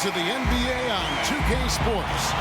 to the NBA on 2K Sports.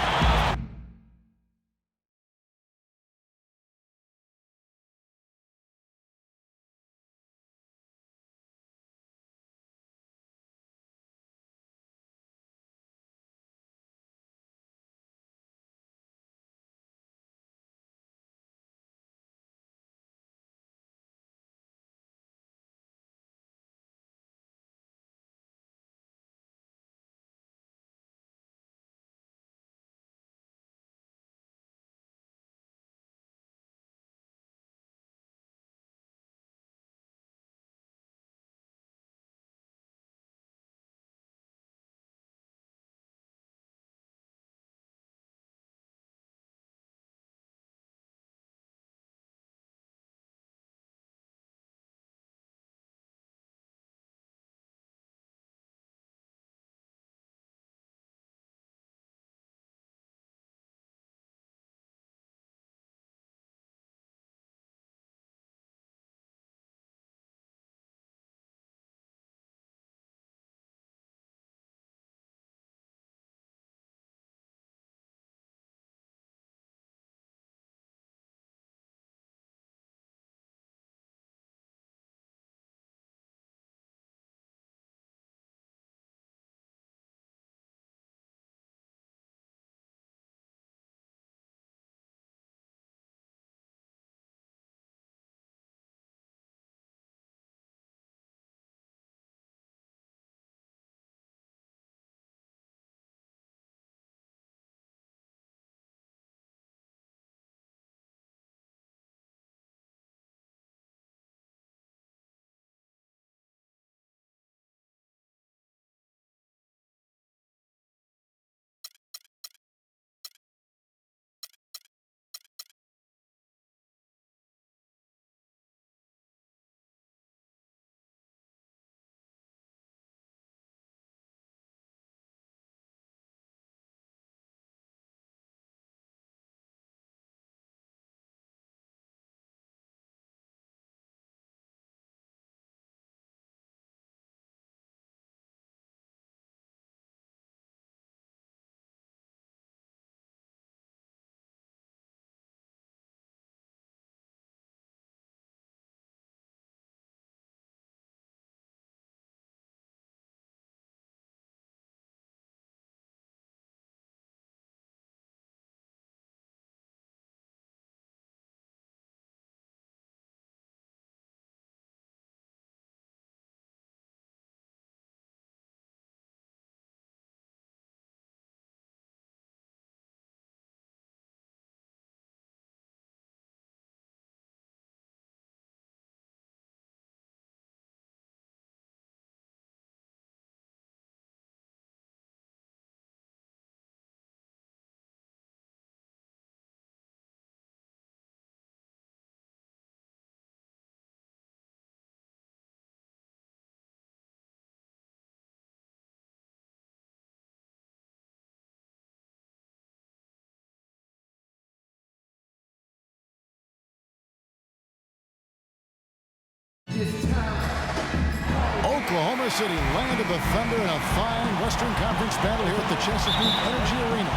Oklahoma City landed the Thunder in a fine Western Conference battle here at the Chesapeake Energy Arena.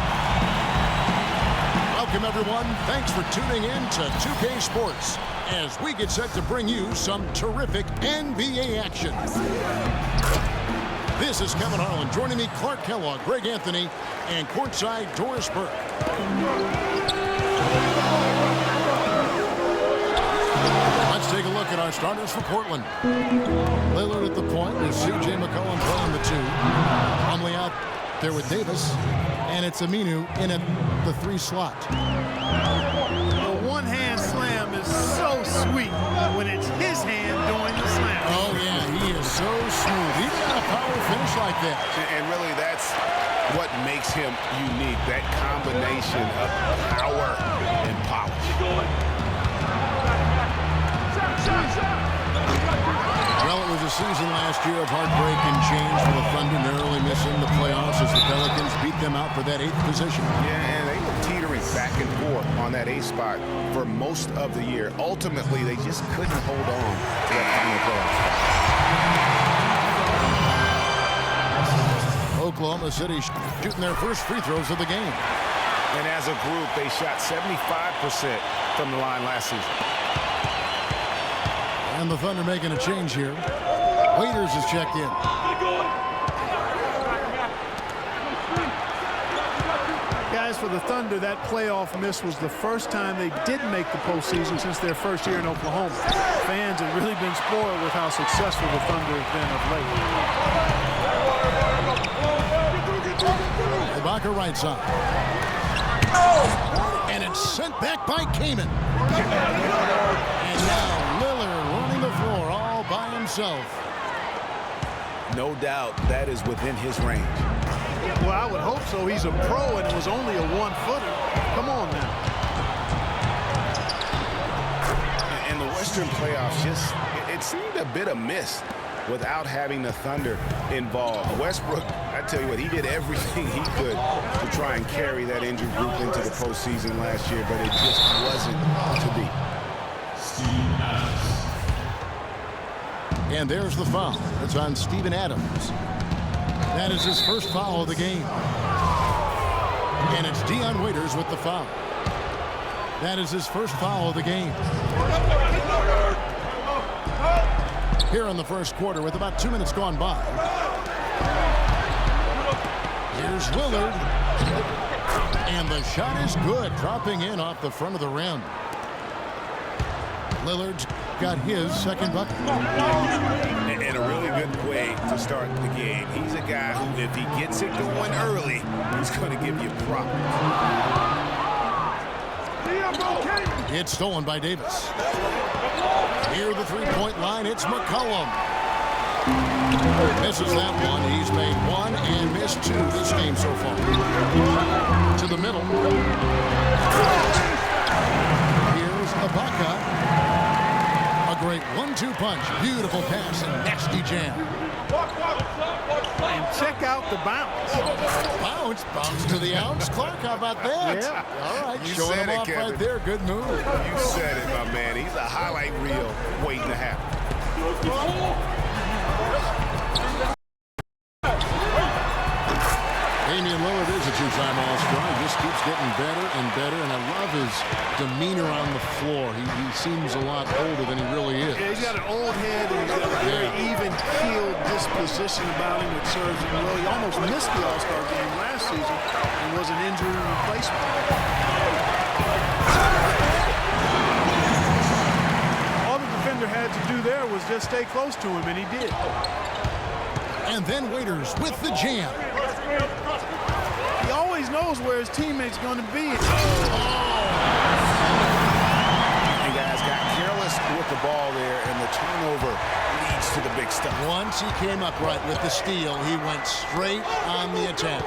Welcome, everyone. Thanks for tuning in to 2K Sports as we get set to bring you some terrific NBA action. This is Kevin Harlan. Joining me, Clark Kellogg, Greg Anthony, and courtside Doris Burke. Let's take a look at our starters for Portland. Lillard at the point with C.J. McCollum playing the two. Plumlee out there with Davis. And it's Aminu in at the 3 slot. The one-hand slam is so sweet when it's his hand doing the slam. Oh, yeah, he is so smooth. He's got a power finish like that. And really, that's what makes him unique, that combination of power and polish. Well, it was a season last year of heartbreak and change for the Thunder, narrowly missing the playoffs as the Pelicans beat them out for that 8th position. Yeah, and they were teetering back and forth on that 8th spot for most of the year. Ultimately, they just couldn't hold on to that final playoff spot. Oklahoma City shooting their first free throws of the game. And as a group, they shot 75% from the line last season. And the Thunder making a change here. Waiters is checked in. Guys, for the Thunder, that playoff miss was the first time they didn't make the postseason since their first year in Oklahoma. Fans have really been spoiled with how successful the Thunder have been of late. Ibaka right side. And it's sent back by Kaman. And now Lillard running the floor all by himself. No doubt that is within his range. Well, I would hope so. He's a pro, and it was only a one-footer. Come on now. And the Western playoffs it seemed a bit amiss without having the Thunder involved. Westbrook, I tell you what, he did everything he could to try and carry that injured group into the postseason last year, but it just wasn't to be. And there's the foul. It's on Steven Adams. That is his first foul of the game. And it's Dion Waiters with the foul. That is his first foul of the game. Here in the first quarter with about 2 minutes gone by. Here's Lillard. And the shot is good, dropping in off the front of the rim. Lillard's got his second bucket. And a really good way to start the game. He's a guy who, if he gets it going early, he's going to give you problems. It's stolen by Davis. Near the three-point line, it's McCollum. Misses that one. He's made one and missed two this game so far. To the middle. Here's Ibaka. A great 1-2 punch. Beautiful pass and nasty jam. And check out the bounce. Bounce to the ounce. Clark, how about that? Yeah. All right, You showing said him it, off Kevin. right there. Good move. You said it, my man. He's a highlight reel waiting to happen. Damian Lillard is a two-time All-Star. He just keeps getting better and better, and I love his demeanor on the floor. He seems a lot older than he really is. Yeah, he's got an old head, and he's got a very even-keeled disposition about him that serves him well. He almost missed the All-Star game last season and was an injury replacement. All the defender had to do there was just stay close to him, and he did. And then Waiters with the jam. He always knows where his teammate's going to be. And guys got careless with the ball there, and the turnover leads to the big stuff. Once he came up right with the steal, he went straight on the attack.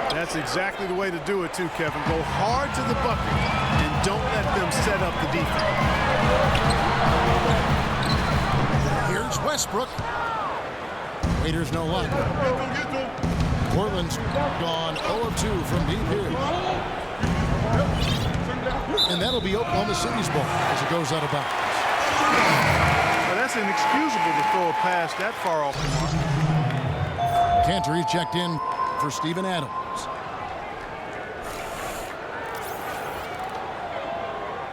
That's exactly the way to do it, too, Kevin. Go hard to the bucket and don't let them set up the defense. Here's Westbrook. Waiters no luck. Portland's gone 0 of 2 from deep here. And that'll be Oklahoma City's ball as it goes out of bounds. Well, that's inexcusable to throw a pass that far off the mark. Cantor checked in for Steven Adams.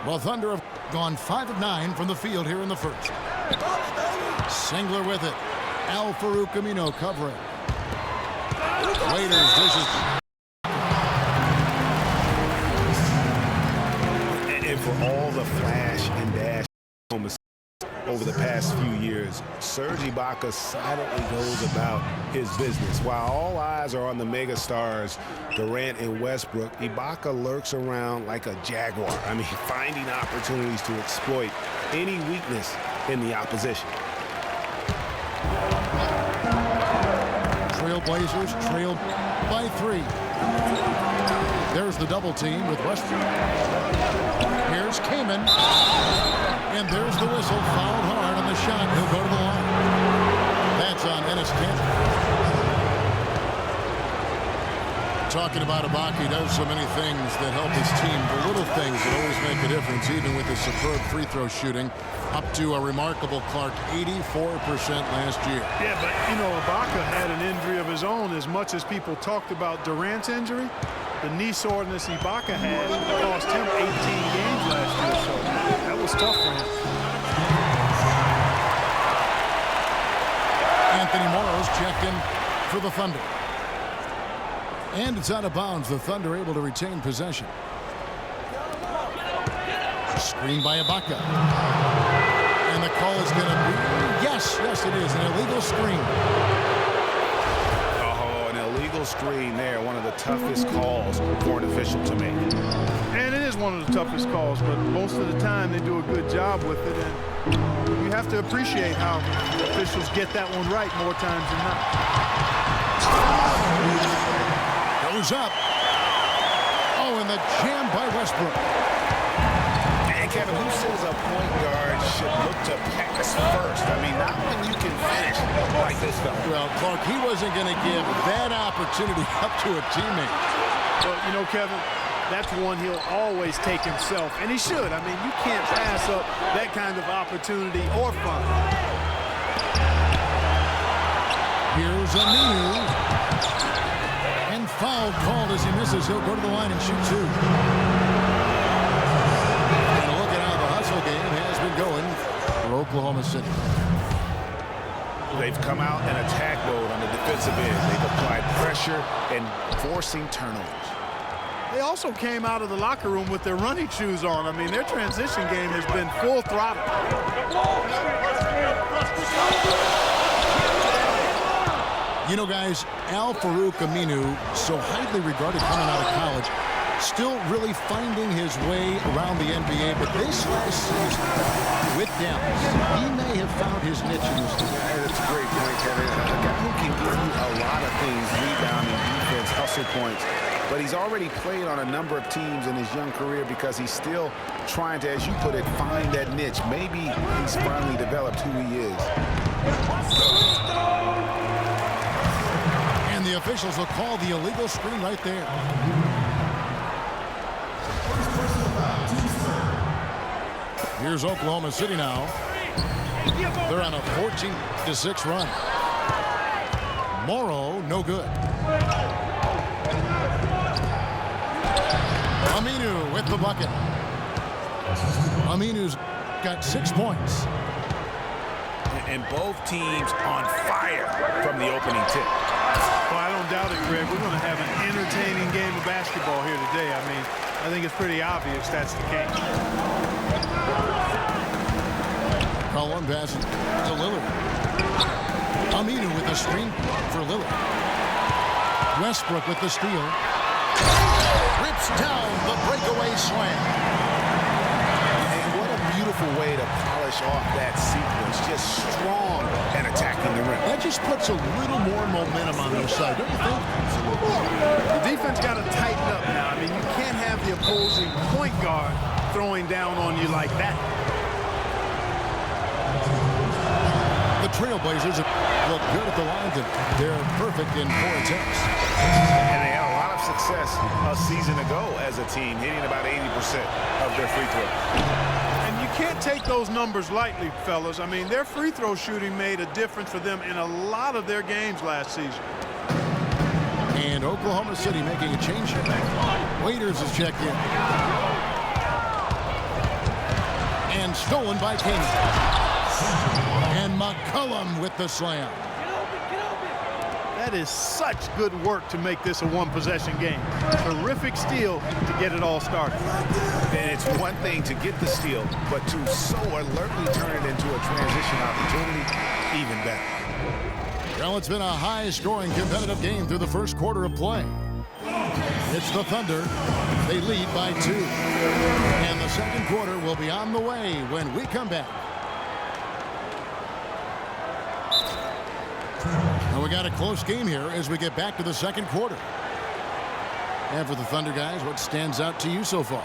Well, Thunder have gone 5 of 9 from the field here in the first. Singler with it. Al Farouk Amino covering. Waiters dishes. And for all the flash and dash over the past few years, Serge Ibaka silently goes about his business. While all eyes are on the megastars, Durant and Westbrook, Ibaka lurks around like a jaguar. I mean, finding opportunities to exploit any weakness in the opposition. Trailblazers trailed by 3. There's the double team with Westbrook. Here's Kaman. And there's the whistle. Fouled hard on the shot. He'll go to the line. That's on Ennis Cantor. talking about Ibaka. He does so many things that help his team. The little things that always make a difference, even with his superb free throw shooting. Up to a remarkable, Clark, 84% last year. Yeah, but, you know, Ibaka had an injury of his own. As much as people talked about Durant's injury, the knee soreness Ibaka had cost him 18 games last year. So that was tough for him. Anthony Morrow's checked in for the Thunder. And it's out of bounds. The Thunder able to retain possession. Screen by Ibaka. And the call is going to be, yes, it is, an illegal screen. Oh, an illegal screen there. One of the toughest calls for an official to make. And it is one of the toughest calls, but most of the time they do a good job with it. And you have to appreciate how officials get that one right more times than not. Goes up. Oh, and the jam by Westbrook. And Kevin, who says a point guard should look to pass first? I mean, not when you can finish like this, though. Well, Clark, he wasn't going to give that opportunity up to a teammate. Well, you know, Kevin, that's one he'll always take himself, and he should. I mean, you can't pass up that kind of opportunity or fun. Here's Aminu. And foul called as he misses. He'll go to the line and shoot two. And look at how the hustle game has been going for Oklahoma City. They've come out in attack mode on the defensive end. They've applied pressure and forcing turnovers. They also came out of the locker room with their running shoes on. I mean, their transition game has been full throttle. You know, guys, Al-Farouq Aminu, so highly regarded coming out of college, still really finding his way around the NBA. But this last season, with Dallas, he may have found his niche in this league. That's a great point, Kevin. A guy who can give you a lot of things, rebounding, defense, hustle points. But he's already played on a number of teams in his young career because he's still trying to, as you put it, find that niche. Maybe he's finally developed who he is. And the officials will call the illegal screen right there. Here's Oklahoma City now. They're on a 14-6 run. Morrow, no good. Aminu with the bucket. Aminu's got 6 points. And both teams on fire from the opening tip. Well, I don't doubt it, Greg. We're going to have an entertaining game of basketball here today. I mean, I think it's pretty obvious that's the case. Cullen passes to Lillard. Aminu with the screen for Lillard. Westbrook with the steal. Rips down the breakaway slam. And what a beautiful way to polish off that sequence. Just strong and attacking the rim. That just puts a little more momentum on their side, don't you think? The defense got to tighten up now. I mean, you can't have the opposing point guard throwing down on you like that. The Trailblazers look good at the line. They're perfect in 4 attempts. And they had a lot of success a season ago as a team, hitting about 80% of their free throws. And you can't take those numbers lightly, fellas. I mean, their free throw shooting made a difference for them in a lot of their games last season. And Oklahoma City making a change here. Waiters is checked in. And stolen by King. And McCollum with the slam. That is such good work to make this a one-possession game. Terrific steal to get it all started. And it's one thing to get the steal, but to so alertly turn it into a transition opportunity, even better. Well, it's been a high-scoring competitive game through the first quarter of play. It's the Thunder. They lead by 2. And the second quarter will be on the way when we come back. And we got a close game here as we get back to the second quarter. And for the Thunder guys, what stands out to you so far?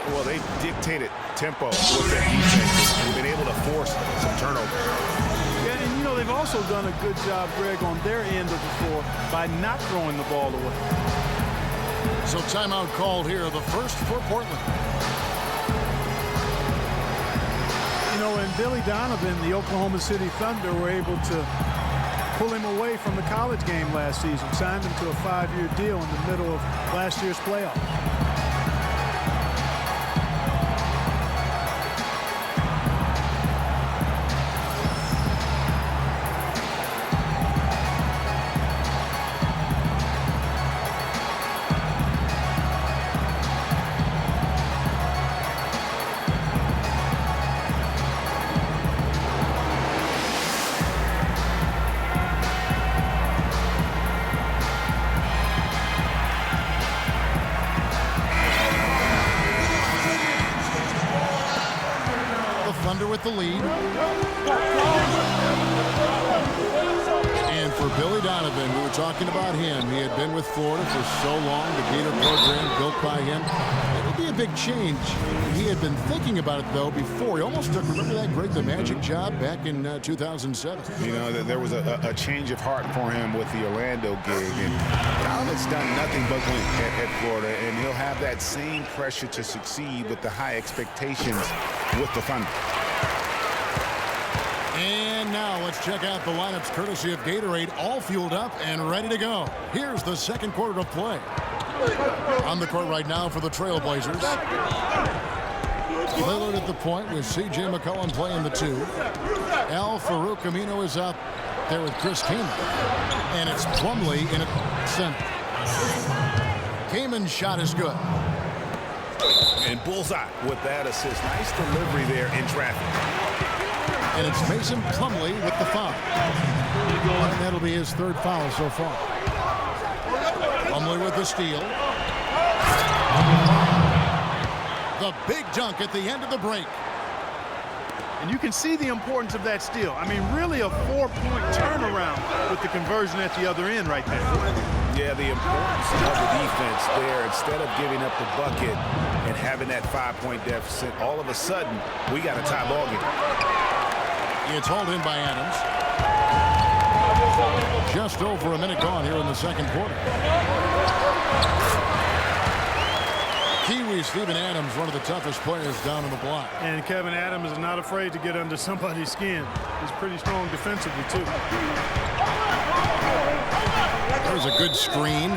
Well, they've dictated tempo with their defense and been able to force some turnovers. Yeah, and you know, they've also done a good job, Greg, on their end of the floor by not throwing the ball away. So timeout called here, the first for Portland. You know, and Billy Donovan, the Oklahoma City Thunder, were able to pull him away from the college game last season, signed him to a 5-year deal in the middle of last year's playoffs. Thunder with the lead. And for Billy Donovan, we were talking about him. He had been with Florida for so long, the Gator program built by him. It would be a big change. He had been thinking about it, though, before. He almost took, remember that Greg, the Magic job back in 2007? You know, there was a change of heart for him with the Orlando gig. And Donovan's done nothing but win at Florida, and he'll have that same pressure to succeed with the high expectations with the Thunder. And now let's check out the lineups courtesy of Gatorade, all fueled up and ready to go. Here's the second quarter of play. On the court right now for the Trailblazers. Lillard at the point with C.J. McCollum playing the 2. Al-Farouq Aminu is out there with Chris Kaman. And it's Plumlee in at center. Kaman's shot is good. And bullseye with that assist. Nice delivery there in traffic. And it's Mason Plumlee with the foul. And that'll be his 3rd foul so far. Plumlee with the steal. The big dunk at the end of the break. And you can see the importance of that steal. I mean, really a 4-point turnaround with the conversion at the other end right there. Yeah, the importance of the defense there. Instead of giving up the bucket and having that 5-point deficit, all of a sudden, we got a tie ball game. It's hauled in by Adams. Just over a minute gone here in the second quarter. Kiwi Steven Adams, one of the toughest players down on the block. And Kevin Adams is not afraid to get under somebody's skin. He's pretty strong defensively, too. There's a good screen.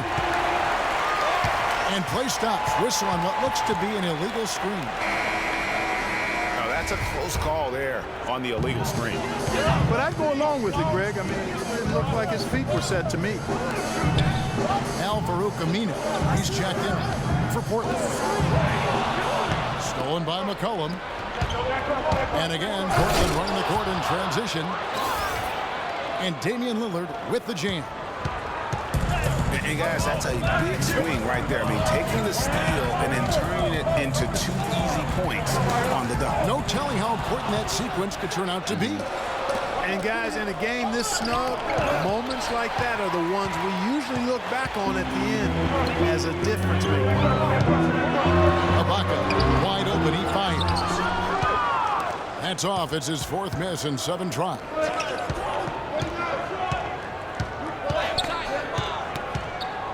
And play stops. Whistle on what looks to be an illegal screen. That's a close call there on the illegal screen. But I'd go along with it, Greg. I mean, it didn't look like his feet were set to me. Al-Farouq Aminu, he's checked in for Portland. Stolen by McCollum. And again, Portland running the court in transition. And Damian Lillard with the jam. And guys, that's a big swing right there. I mean, taking the steal and then turning it into 2 easy points on the dunk. No telling how important that sequence could turn out to be. And guys, in a game this snug, moments like that are the ones we usually look back on at the end as a difference maker. Ibaka wide open, he fires. That's off. It's his 4th miss in 7 tries.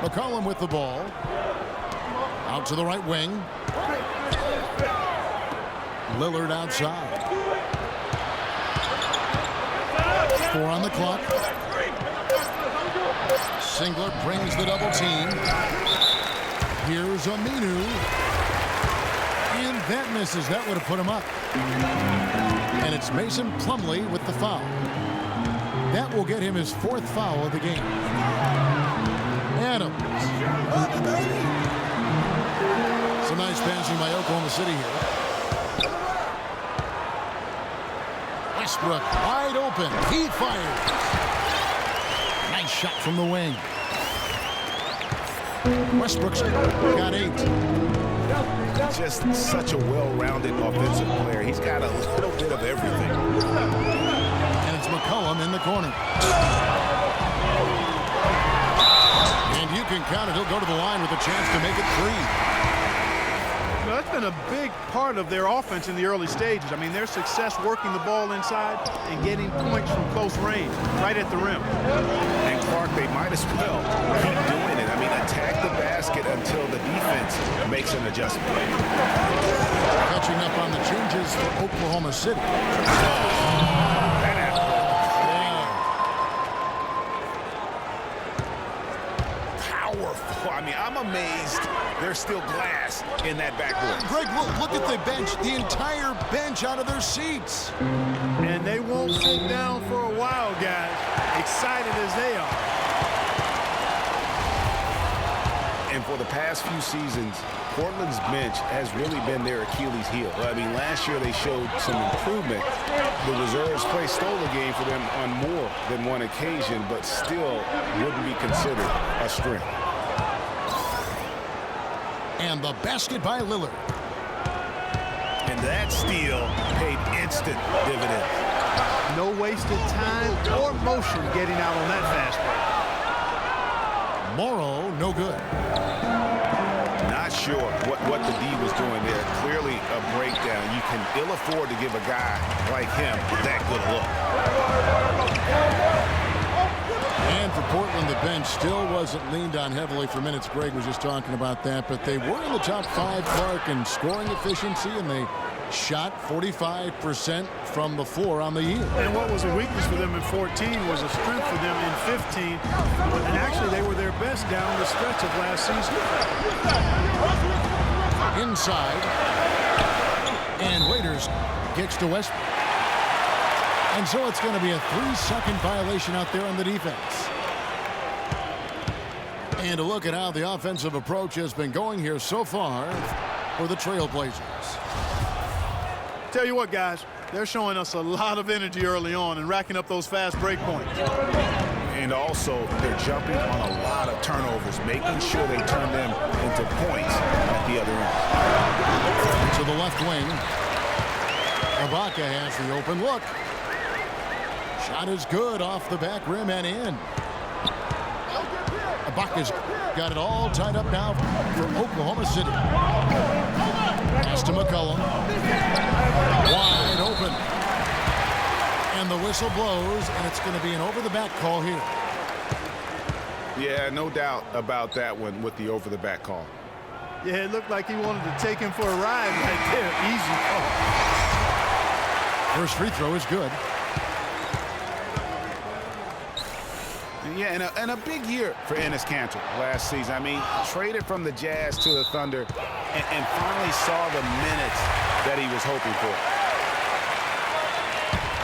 McCollum with the ball. Out to the right wing. Lillard outside. 4 on the clock. Singler brings the double team. Here's Aminu. And that misses. That would have put him up. And it's Mason Plumlee with the foul. That will get him his 4th foul of the game. Adams. Some nice passing by Oklahoma City here. Westbrook wide open. He fires. Nice shot from the wing. Westbrook's got 8. Just such a well-rounded offensive player. He's got a little bit of everything. And it's McCollum in the corner. And you can count it. He'll go to the line with a chance to make it 3. Well, that's been a big part of their offense in the early stages. I mean, their success working the ball inside and getting points from close range, right at the rim. And Clark, they might as well keep doing it. I mean, attack the basket until the defense makes an adjustment. Catching up on the changes for Oklahoma City. Powerful. I mean, I'm amazed there's still glass in that backboard. Greg, look at the bench. The entire bench out of their seats. And they won't sit down for a while, guys, excited as they are. And for the past few seasons, Portland's bench has really been their Achilles heel. I mean, last year they showed some improvement. The reserves play stole the game for them on more than one occasion, but still wouldn't be considered a strength. And the basket by Lillard. And that steal paid instant dividends. No wasted time or motion getting out on that fast break. Morrow, no good. Not sure what the D was doing there. Clearly a breakdown. You can ill afford to give a guy like him that good a look. And for Portland, the bench still wasn't leaned on heavily for minutes. Greg was just talking about that, but they were in the top 5, Clark, in scoring efficiency, and they shot 45% from the floor on the year. And what was a weakness for them in 14 was a strength for them in 15. And actually, they were their best down the stretch of last season. Inside. And Waiters gets to Westbrook. And so it's going to be a 3-second violation out there on the defense. And a look at how the offensive approach has been going here so far for the Trailblazers. Tell you what, guys, they're showing us a lot of energy early on and racking up those fast break points. And also, they're jumping on a lot of turnovers, making sure they turn them into points at the other end. To the left wing. Ibaka has the open look. Shot is good off the back rim and in. Ibaka's got it all tied up now for Oklahoma City. Pass to McCollum. Wide open. And the whistle blows, and it's going to be an over-the-back call here. Yeah, no doubt about that one with the over-the-back call. Yeah, it looked like he wanted to take him for a ride right there. Easy call. First free throw is good. Yeah, and a big year for Enes Kanter last season. I mean, traded from the Jazz to the Thunder and finally saw the minutes that he was hoping for.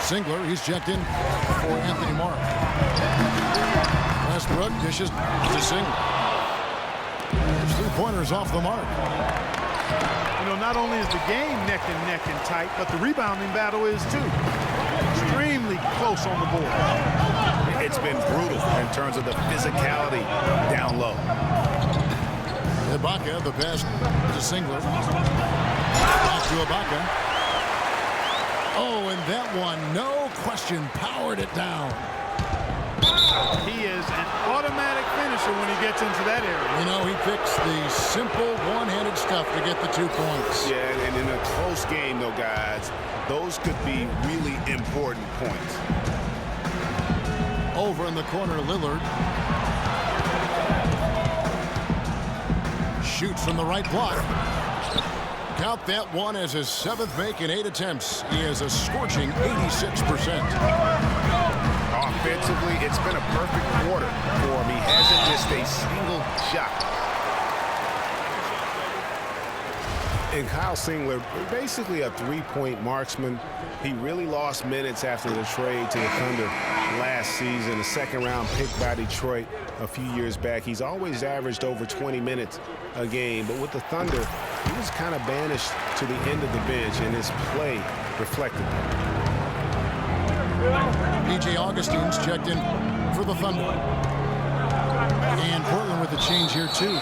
Singler, he's checked in for Anthony Morrow. Westbrook dishes to Singler. There's 3-pointers off the mark. You know, not only is the game neck and tight, but the rebounding battle is too. Extremely close on the board. It's been brutal in terms of the physicality down low. Ibaka, the pass to Singler. Back to Ibaka. Oh, and that one, no question, powered it down. He is an automatic finisher when he gets into that area. You know, he picks the simple one-handed stuff to get the 2 points. Yeah, and in a close game, though, guys, those could be really important points. Over in the corner, Lillard. Shoots from the right block. Count that one as his 7th make in 8 attempts. He has a scorching 86%. Offensively, it's been a perfect quarter for him. He hasn't missed a single shot. And Kyle Singler, basically a 3-point marksman. He really lost minutes after the trade to the Thunder last season. A second-round pick by Detroit a few years back. He's always averaged over 20 minutes a game. But with the Thunder, he was kind of banished to the end of the bench, and his play reflected that. P.J. Augustine's checked in for the Thunder. And Portland with a change here, too.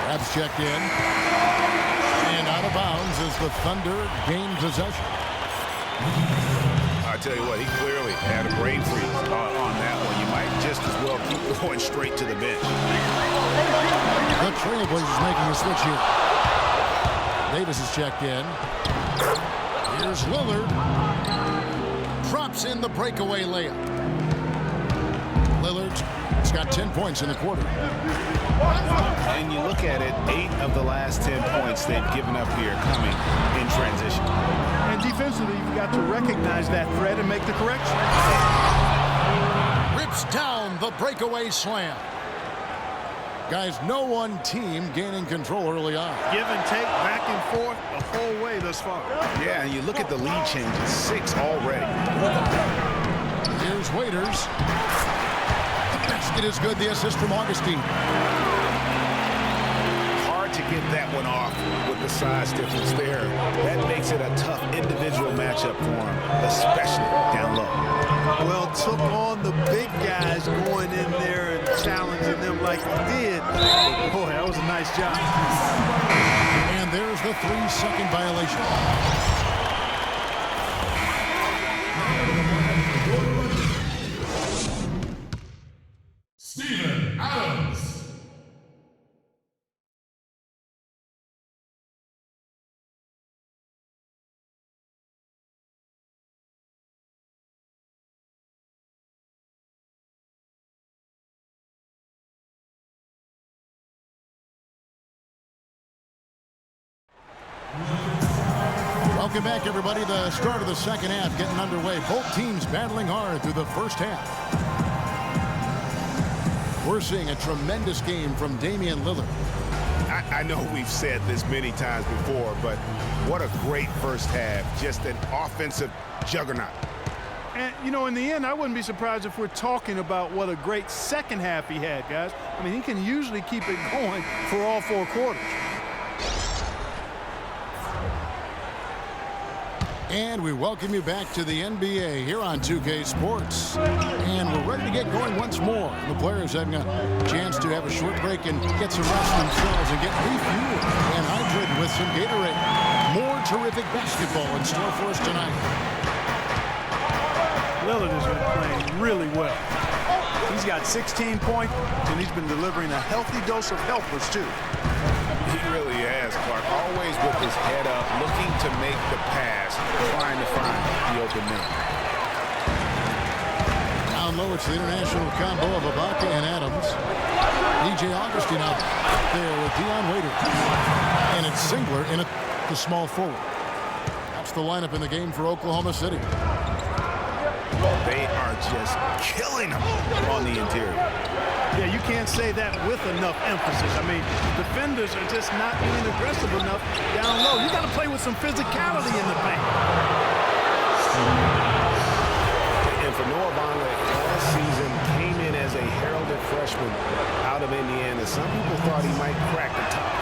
Rab's checked in. And out of bounds as the Thunder gain possession. I tell you what, he clearly had a brain freeze on that one. You might just as well keep going straight to the bench. The Trailblazers making a switch here. Davis is checked in. Here's Lillard. Drops in the breakaway layup. Lillard's got 10 points in the quarter. And you look at it, 8 of the last 10 points they've given up here coming in transition. And defensively, you've got to recognize that threat and make the correction. Rips down the breakaway slam. Guys, no one team gaining control early on. Give and take, back and forth, the whole way thus far. Yeah, and you look at the lead changes, 6 already. Here's Waiters. The basket is good. The assist from Augustine. Hard to get that one off with the size difference there. That makes it a tough individual matchup for him, especially down low. Well, took on the big guys going in there and challenging them like he did. Boy, that was a nice job. And there's the 3-second violation. Steven Adams. Welcome back, everybody. The start of the second half getting underway. Both teams battling hard through the first half. We're seeing a tremendous game from Damian Lillard. I know we've said this many times before, but what a great first half. Just an offensive juggernaut. And, you know, in the end, I wouldn't be surprised if we're talking about what a great second half he had, guys. I mean, he can usually keep it going for all 4 quarters. And we welcome you back to the NBA here on 2K Sports. And we're ready to get going once more. The players having a chance to have a short break and get some rest themselves and get refueled and hydrated with some Gatorade. More terrific basketball in store for us tonight. Lillard has been playing really well. He's got 16 points, and he's been delivering a healthy dose of helpers, too. He really has, Clark. Always with his head up, looking to make the pass, trying to find the open man. Down low, it's the international combo of Ibaka and Adams. DJ Augustine out there with Dion Waiters. And it's Singler in the small forward. That's the lineup in the game for Oklahoma City. They are just killing them on the interior. Yeah, you can't say that with enough emphasis. I mean, defenders are just not being aggressive enough down low. You got to play with some physicality in the paint. And for Noah Vonleh, last season came in as a heralded freshman out of Indiana. Some people thought he might crack the top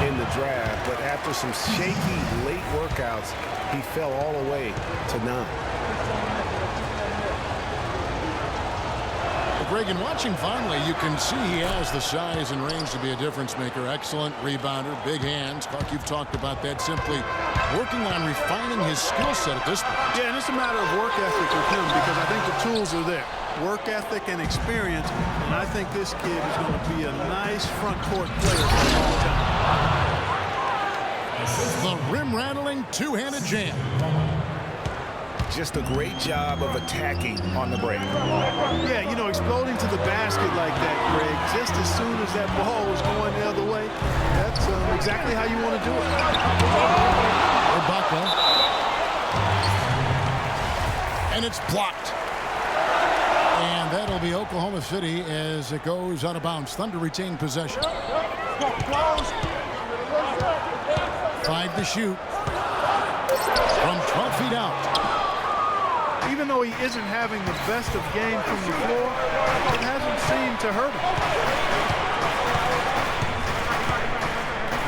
5 in the draft, but after some shaky late workouts, he fell all the way to none. Greg, in watching Vonleh, you can see he has the size and range to be a difference maker. Excellent rebounder, big hands. Clark, you've talked about that. Simply working on refining his skill set at this point. Yeah, and it's a matter of work ethic with him because I think the tools are there. Work ethic and experience, and I think this kid is going to be a nice front court player for a long time. The rim-rattling two-handed jam. Just a great job of attacking on the break. Yeah, you know, exploding to the basket like that, Greg, just as soon as that ball was going the other way, that's exactly how you want to do it. Ibaka. And it's blocked. And that'll be Oklahoma City as it goes out of bounds. Thunder retain possession. 5 to shoot. From 12 feet out. Even though he isn't having the best of game from the floor, it hasn't seemed to hurt him.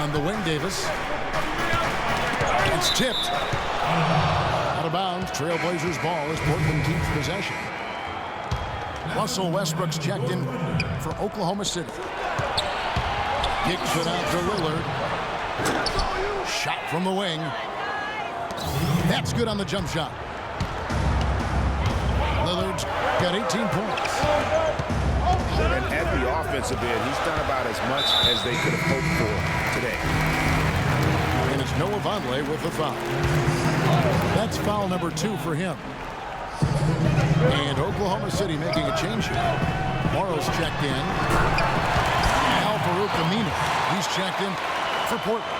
On the wing, Davis. It's tipped. Out of bounds. Trailblazers ball as Portland keeps possession. Russell Westbrook's checked in for Oklahoma City. Kicks it out to Lillard. Shot from the wing. That's good on the jump shot. Lillard's got 18 points. And at the offensive end, he's done about as much as they could have hoped for today. Noah Vonleh with the foul. That's foul number 2 for him. And Oklahoma City making a change here. Morrow's checked in. Al-Farouq Aminu, he's checked in for Portland.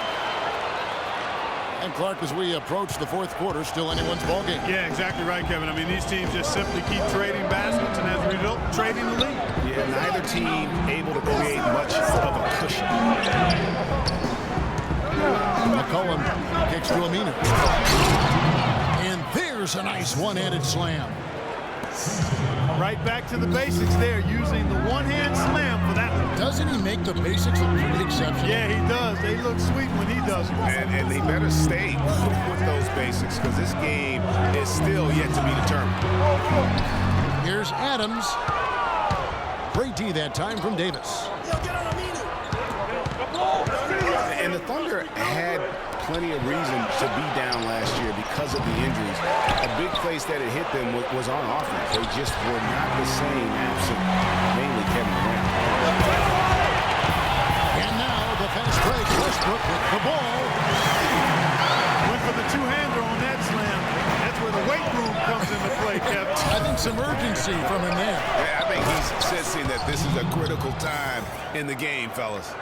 And Clark, as we approach the fourth quarter, still anyone's ballgame. Yeah, exactly right, Kevin. I mean, these teams just simply keep trading baskets, and as a result, trading the lead. Yeah, neither team able to create much of a cushion. McCollum kicks to Aminu. And there's a nice one-handed slam. Right back to the basics there, using the one-hand slam for that one. Doesn't he make the basics look pretty exceptional? Yeah, he does. They look sweet when he does it. And they better stay with those basics, because this game is still yet to be determined. Here's Adams. Great D that time from Davis. And the Thunder had plenty of reason to be down last year because of the injuries. A big place that it hit them was on offense. They just were not the same absent mainly Kevin Durant. And now the fast break. Westbrook with the ball. Went for the two-hander on that slam. That's where the weight room comes into play, Kevin. I think some urgency from him there. Yeah, I think he's sensing that this is a critical time in the game, fellas.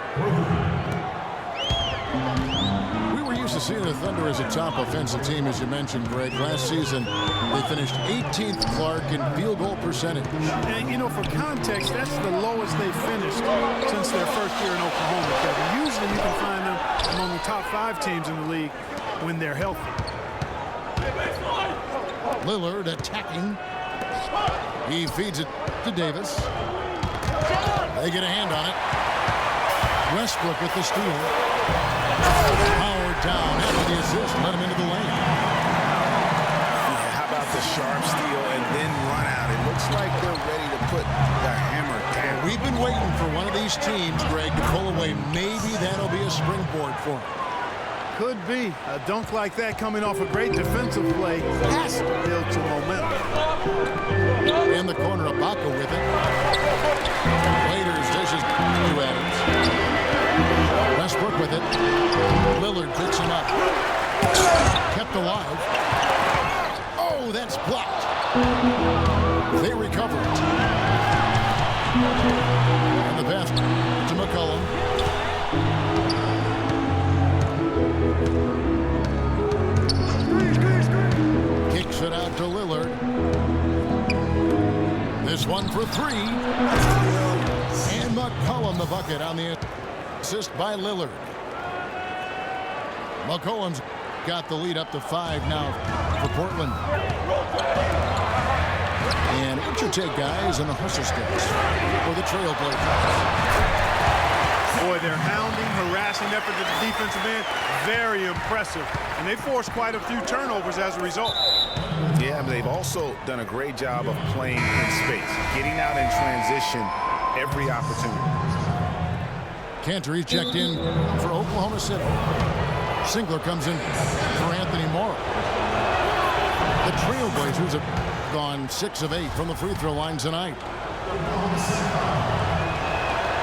Used to seeing the Thunder as a top offensive team, as you mentioned, Greg. Last season, they finished 18th, Clark, in field goal percentage. And, you know, for context, that's the lowest they've finished since their first year in Oklahoma, Kevin. Usually you can find them among the top 5 teams in the league when they're healthy. Lillard attacking. He feeds it to Davis. They get a hand on it. Westbrook with the steal. Howard down after the assist, let him into the lane. Yeah, how about the sharp steal and then run out? It looks like they're ready to put the hammer down. We've been waiting for one of these teams, Greg, to pull away. Maybe that'll be a springboard for them. Could be. A dunk like that coming off a great defensive play has to build some momentum. In the corner, Ibaka with it. Waiters dishes to Adams. Westbrook with it. Lillard picks him up. Kept alive. Oh, that's blocked. They recover it. And the pass to McCollum. Kicks it out to Lillard. This one for 3. And McCollum the bucket on the assist by Lillard. McCollum's got the lead up to 5 now for Portland. And what's your take, guys, on the hustle sticks for the Trailblazers? Boy, their hounding, harassing effort at the defensive end, very impressive. And they forced quite a few turnovers as a result. Yeah, but they've also done a great job of playing in space, getting out in transition every opportunity. Cantor, he's checked in for Oklahoma City. Singler comes in for Anthony Morrow. The Trailblazers have gone 6 of 8 from the free throw line tonight.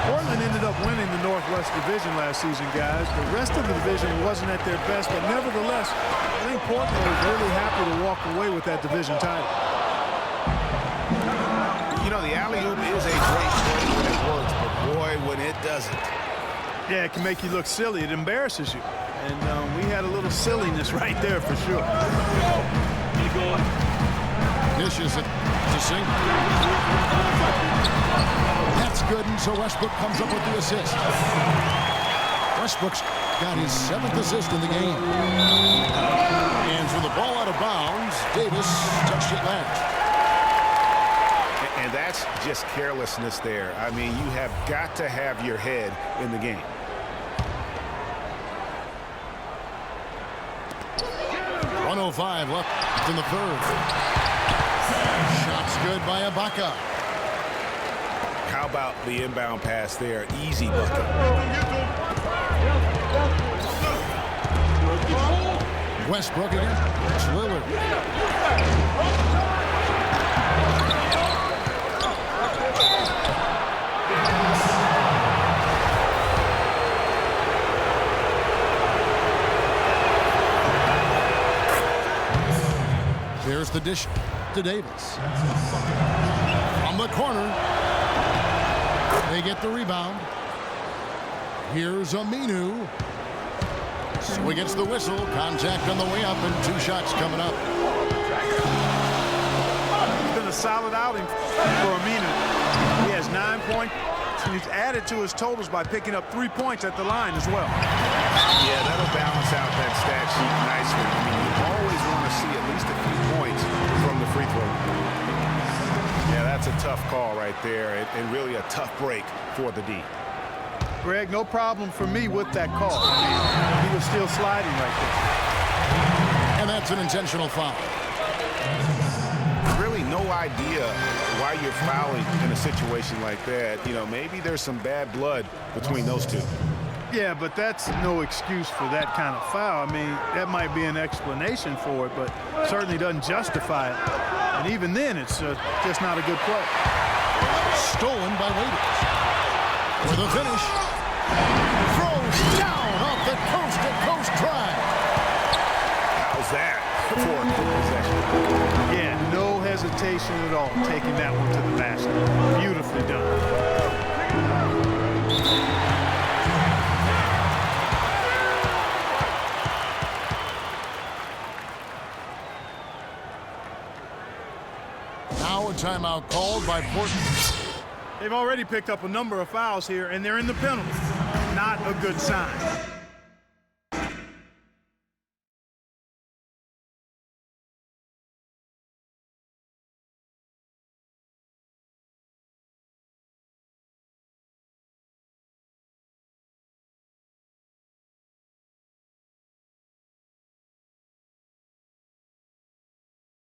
Portland ended up winning the Northwest Division last season, guys. The rest of the division wasn't at their best, but nevertheless, I think Portland was really happy to walk away with that division title. You know, the alley-oop is a great play when it works, but boy, when it doesn't. Yeah, it can make you look silly. It embarrasses you. And we had a little silliness right there for sure. Dishes it to Singler. That's good, and so Westbrook comes up with the assist. Westbrook's got his 7th assist in the game. And for the ball out of bounds, Davis touched it last. And that's just carelessness there. I mean, you have got to have your head in the game. .105 left in the third. Shots good by Ibaka. How about the inbound pass there? Easy bucket. Westbrook again. It's Lillard. There's the dish to Davis. From the corner. They get the rebound. Here's Aminu. So he gets the whistle. Contact on the way up and 2 shots coming up. It's been a solid outing for Aminu. He has 9 points. He's added to his totals by picking up 3 points at the line as well. Yeah, that'll balance out that stat sheet nicely. I mean, you always want to see at least a few points from the free throw. Yeah, that's a tough call right there, and really a tough break for the D. Greg, no problem for me with that call. I mean, he was still sliding right there. And that's an intentional foul. Really no idea why you're fouling in a situation like that. You know, maybe there's some bad blood between those two. Yeah, but that's no excuse for that kind of foul. I mean, that might be an explanation for it, but certainly doesn't justify it. And even then, it's just not a good play. Stolen by Waiters. For the finish. Throws down off the coast-to-coast drive. How's that for a quick possession? Yeah, no hesitation at all taking that one to the basket. Beautifully done. Now a timeout called by Portland. They've already picked up a number of fouls here, and they're in the penalty. Not a good sign.